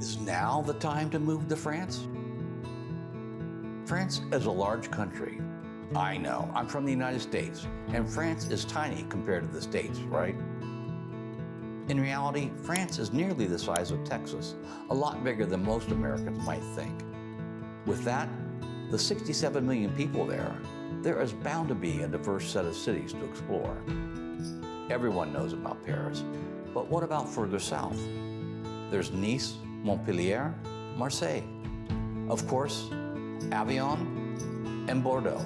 Is now the time to move to France? France is a large country. I know, I'm from the United States, and France is tiny compared to the States, right? In reality, France is nearly the size of Texas, a lot bigger than most Americans might think. With that, the 67 million people there is bound to be a diverse set of cities to explore. Everyone knows about Paris, but what about further south? There's Nice, Montpellier, Marseille. Of course, Avignon and Bordeaux.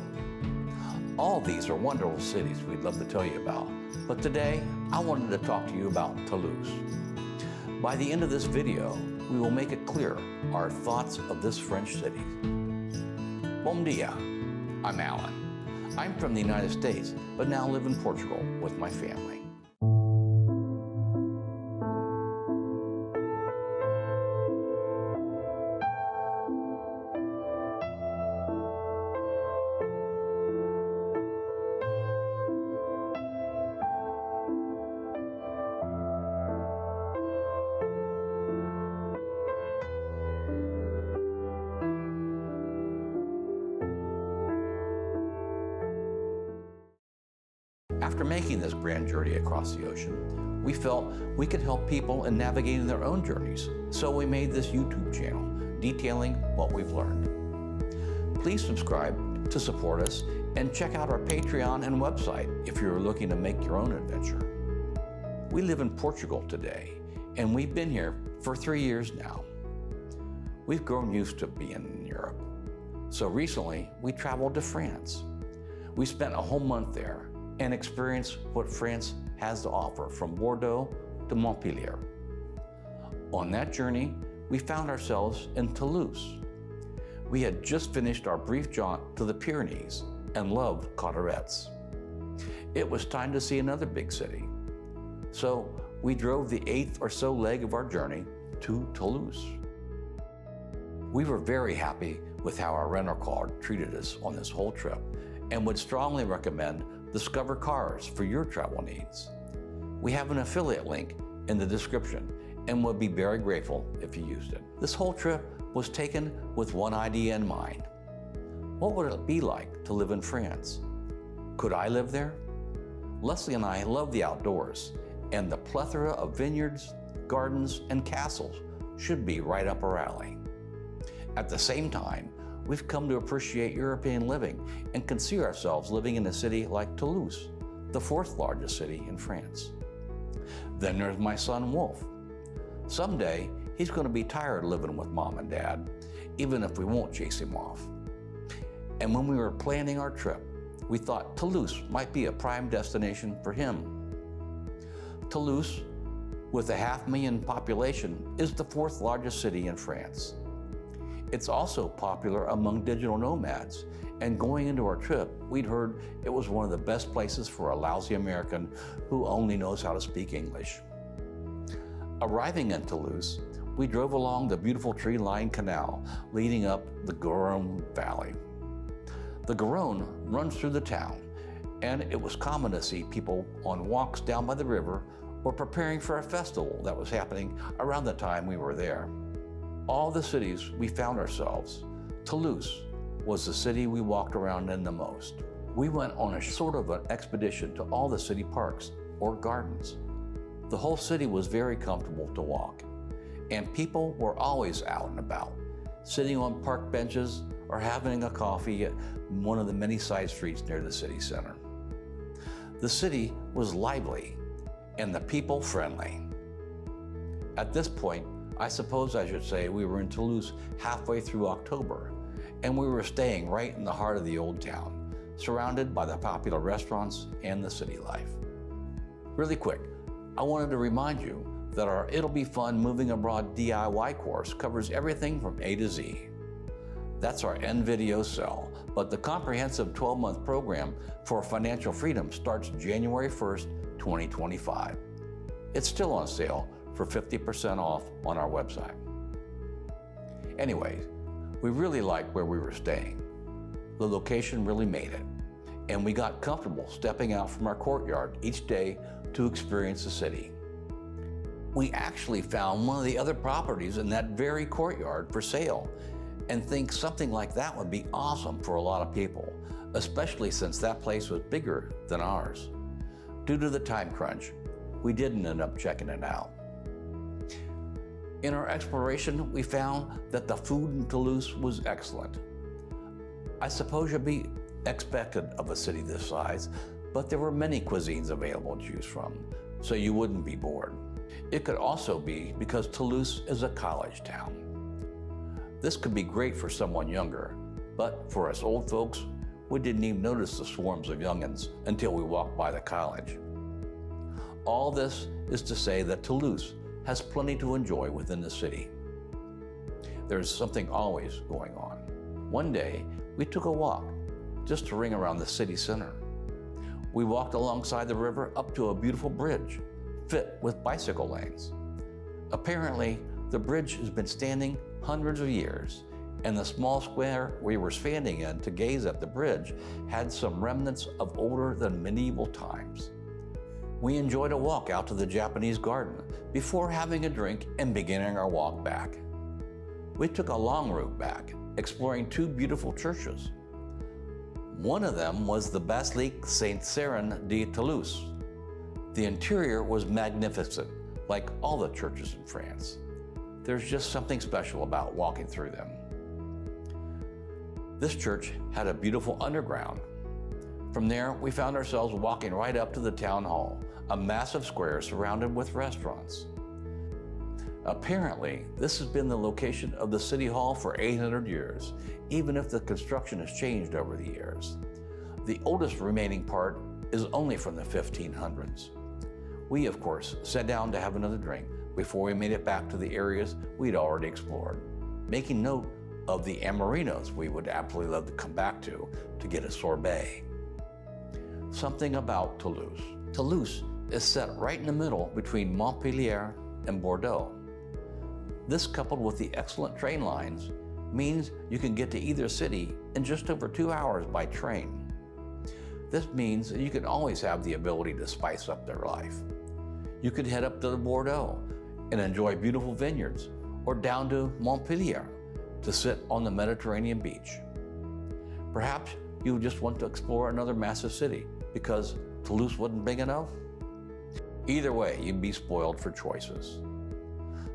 All these are wonderful cities we'd love to tell you about, but today I wanted to talk to you about Toulouse. By the end of this video, we will make it clear our thoughts of this French city. Bom dia, I'm Alan. I'm from the United States, but now live in Portugal with my family. After making this grand journey across the ocean, we felt we could help people in navigating their own journeys, so we made this YouTube channel detailing what we've learned. Please subscribe to support us and check out our Patreon and website if you're looking to make your own adventure. We live in Portugal today, and we've been here for 3 years now. We've grown used to being in Europe. So recently, we traveled to France. We spent a whole month there and experience what France has to offer from Bordeaux to Montpellier. On that journey, we found ourselves in Toulouse. We had just finished our brief jaunt to the Pyrenees and loved Cauderetz. It was time to see another big city. So we drove the 8th or so leg of our journey to Toulouse. We were very happy with how our rental car treated us on this whole trip and would strongly recommend Discover Cars for your travel needs. We have an affiliate link in the description and would be very grateful if you used it. This whole trip was taken with one idea in mind. What would it be like to live in France? Could I live there? Leslie and I love the outdoors, and the plethora of vineyards, gardens, and castles should be right up our alley. At the same time, we've come to appreciate European living and can see ourselves living in a city like Toulouse, the 4th largest city in France. Then there's my son Wolf. Someday, he's going to be tired living with mom and dad, even if we won't chase him off. And when we were planning our trip, we thought Toulouse might be a prime destination for him. Toulouse, with a 500,000 population, is the 4th largest city in France. It's also popular among digital nomads, and going into our trip, we'd heard it was one of the best places for a lousy American who only knows how to speak English. Arriving in Toulouse, we drove along the beautiful tree-lined canal leading up the Garonne Valley. The Garonne runs through the town, and it was common to see people on walks down by the river or preparing for a festival that was happening around the time we were there. All the cities we found ourselves, Toulouse was the city we walked around in the most. We went on a sort of an expedition to all the city parks or gardens. The whole city was very comfortable to walk, and people were always out and about, sitting on park benches or having a coffee at one of the many side streets near the city center. The city was lively and the people friendly. At this point, I suppose I should say we were in Toulouse halfway through October, and we were staying right in the heart of the old town, surrounded by the popular restaurants and the city life. Really quick, I wanted to remind you that our It'll Be Fun Moving Abroad DIY course covers everything from A to Z. That's our end video sell, but the comprehensive 12-month program for financial freedom starts January 1st, 2025. It's still on sale for 50% off on our website. Anyways, we really liked where we were staying. The location really made it, and we got comfortable stepping out from our courtyard each day to experience the city. We actually found one of the other properties in that very courtyard for sale and think something like that would be awesome for a lot of people, especially since that place was bigger than ours. Due to the time crunch, we didn't end up checking it out. In our exploration, we found that the food in Toulouse was excellent. I suppose you'd be expected of a city this size, but there were many cuisines available to choose from, so you wouldn't be bored. It could also be because Toulouse is a college town. This could be great for someone younger, but for us old folks, we didn't even notice the swarms of youngins until we walked by the college. All this is to say that Toulouse has plenty to enjoy within the city. There's something always going on. One day, we took a walk just to ring around the city center. We walked alongside the river up to a beautiful bridge, fit with bicycle lanes. Apparently, the bridge has been standing hundreds of years, and the small square we were standing in to gaze at the bridge had some remnants of older than medieval times. We enjoyed a walk out to the Japanese garden before having a drink and beginning our walk back. We took a long route back, exploring two beautiful churches. One of them was the Basilique Saint-Cyran de Toulouse. The interior was magnificent, like all the churches in France. There's just something special about walking through them. This church had a beautiful underground. From there, we found ourselves walking right up to the town hall, a massive square surrounded with restaurants. Apparently, this has been the location of the city hall for 800 years, even if the construction has changed over the years. The oldest remaining part is only from the 1500s. We, of course, sat down to have another drink before we made it back to the areas we'd already explored, making note of the Amarinos we would absolutely love to come back to get a sorbet. Something about Toulouse. Toulouse is set right in the middle between Montpellier and Bourdeaux. This, coupled with the excellent train lines, means you can get to either city in just over 2 hours by train. This means that you can always have the ability to spice up their life. You could head up to Bourdeaux and enjoy beautiful vineyards, or down to Montpellier to sit on the Mediterranean beach. Perhaps you just want to explore another massive city because Toulouse wasn't big enough. Either way, you'd be spoiled for choices.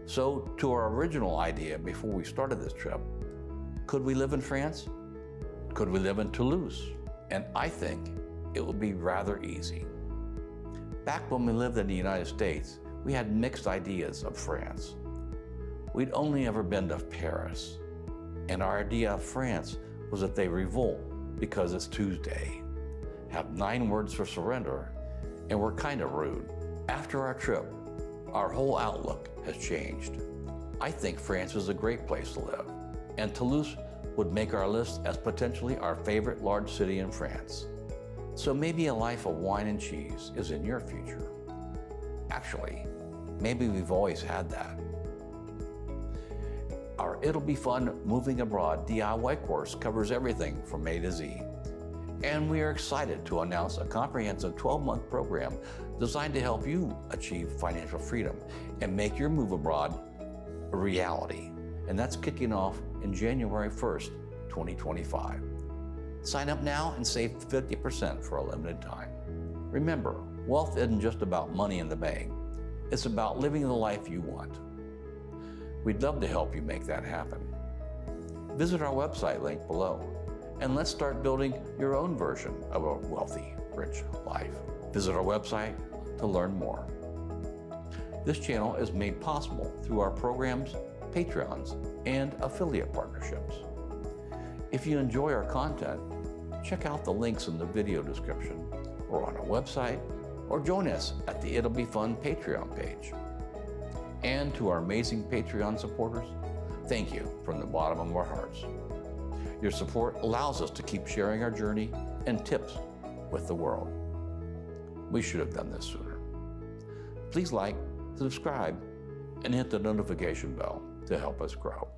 So, to our original idea before we started this trip, could we live in France? Could we live in Toulouse? And I think it would be rather easy. Back when we lived in the United States, we had mixed ideas of France. We'd only ever been to Paris, and our idea of France was that they revolt because it's Tuesday, have 9 words for surrender, and were kind of rude. After our trip, our whole outlook has changed. I think France is a great place to live, and Toulouse would make our list as potentially our favorite large city in France. So maybe a life of wine and cheese is in your future. Actually, maybe we've always had that. Our It'll Be Fun Moving Abroad DIY course covers everything from A to Z. And we are excited to announce a comprehensive 12-month program designed to help you achieve financial freedom and make your move abroad a reality. And that's kicking off in January 1st, 2025. Sign up now and save 50% for a limited time. Remember, wealth isn't just about money in the bank. It's about living the life you want. We'd love to help you make that happen. Visit our website link below, and let's start building your own version of a wealthy, rich life. Visit our website to learn more. This channel is made possible through our programs, Patreons, and affiliate partnerships. If you enjoy our content, check out the links in the video description or on our website, or join us at the It'll Be Fun Patreon page. And to our amazing Patreon supporters, thank you from the bottom of our hearts. Your support allows us to keep sharing our journey and tips with the world. We should have done this sooner. Please like, subscribe, and hit the notification bell to help us grow.